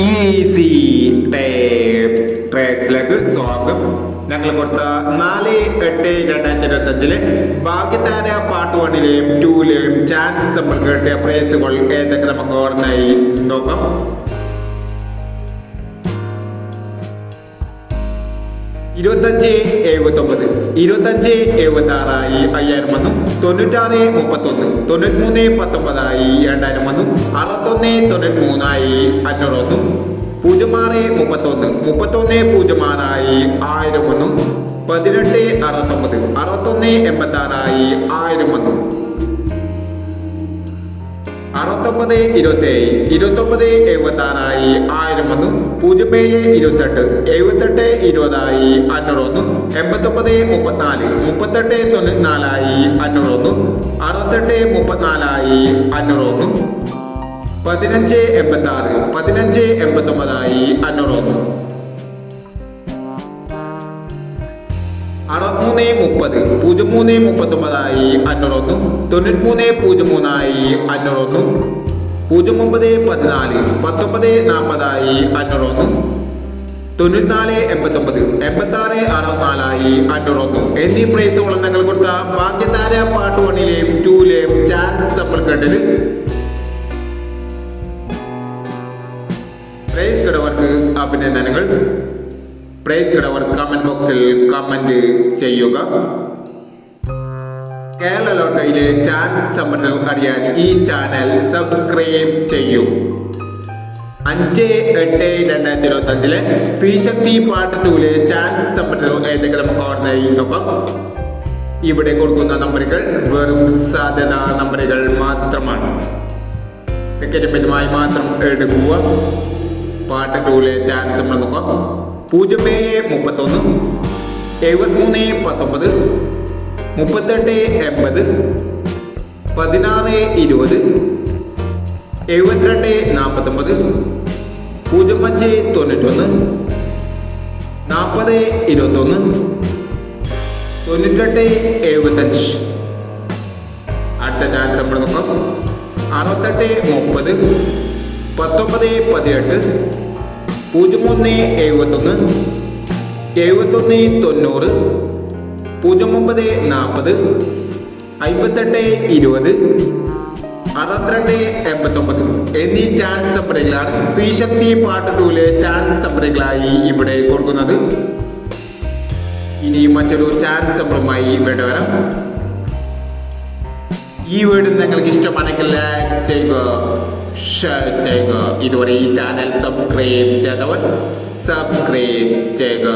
Easy ട്രാക്സിലേക്ക് സ്വാഗതം. ഞങ്ങൾ കൊടുത്ത 4/8/2025 ഭാഗ്യതാര പാർട്ട് 1ലെയും 2ലെയും ചാൻസ് നമ്മൾ കേട്ടിയ പ്രൈസുകൾ ഏതൊക്കെ നമുക്ക് ഓർമ്മയായി നോക്കാം. ഇരുപത്തഞ്ച് 79, 25 76 5000 വന്നു. 96 31, 93 19 2000 വന്നു. 61 93 500 വന്നു. 06 31, 31 06 1000 വന്നു. 18 69, 61 86 1000 വന്നു. 69 27, 29 76 1000 വന്നു. 07 28, 78 20 500 വന്നു. 89 34, 38 94 500 വന്നു. 68 34 500 വന്നു. 15 86, 15 89 500 വന്നു. 63 30, 03 39 500 വന്നു. 93 03 500 വന്നു. 09 14, 19 40 500 വന്നു. 94 89, 86 64 500 വന്നു. എന്നീ പ്രൈസുകൾ നിങ്ങൾ കൊടുത്ത ഭാഗ്യതാര പാർട്ട് 1ലെയും 2ലെയും ചാൻസ് നമ്മൾ കണ്ടത്. പ്രൈസ് കിടവർക്ക് അഭിനന്ദനങ്ങൾ. പ്രൈസ് കിടവർ കമന്റ് ബോക്സിൽ കമന്റ് ചെയ്യുക. കേരള ലോട്ടറിയിലെ ചാൻസ് സമ്മാനം അറിയാൻ ഈ ചാനൽ സബ്സ്ക്രൈബ് ചെയ്യൂ. 5/8/2025 സ്ത്രീശക്തി പാർട്ട് 2ലെ ചാൻസ് സമ്മാനം ഏതൊക്കെ നമുക്ക് ഓർമ്മയായി നോക്കാം. ഇവിടെ കൊടുക്കുന്ന നമ്പറുകൾ വെറും സാധ്യതാ നമ്പറുകൾ മാത്രമാണ്. ടിക്കറ്റ് പറ്റുമായി മാത്രം എടുക്കുക. പാർട്ട് 2ലെ ചാൻസ് നമ്മൾ നോക്കാം. 07 31, 73 19, 38 80, 16 20, 72 49, 05 91, 40 21, 98 75. അടുത്ത ചാൻസ് നമ്മൾ നോക്കാം. 68 30, 19 18, 01 71, 71 90, 09 40, 58 20, 62 89 എന്നീ ചാൻസ് സപ്പറകളാണ് ശ്രീശക്തി പാർട്ട് 2ലെ ചാൻസ് സപ്പറകളായി ഇവിടെ കൊടുക്കുന്നത്. ഇനി മറ്റൊരു ചാൻസ് സപ്പറുമായി ഇവിടെ വരാം. ഈ വീഡിയോ നിങ്ങൾക്ക് ഇഷ്ടമാണെങ്കിൽ ലൈക്ക് ചെയ്യുക, ഷെയർ ചെയ്യുക. ഇതുവരെ ഈ ചാനൽ സബ്സ്ക്രൈബ് ചെയ്തവർ സബ്സ്ക്രൈബ് ചെയ്യുക.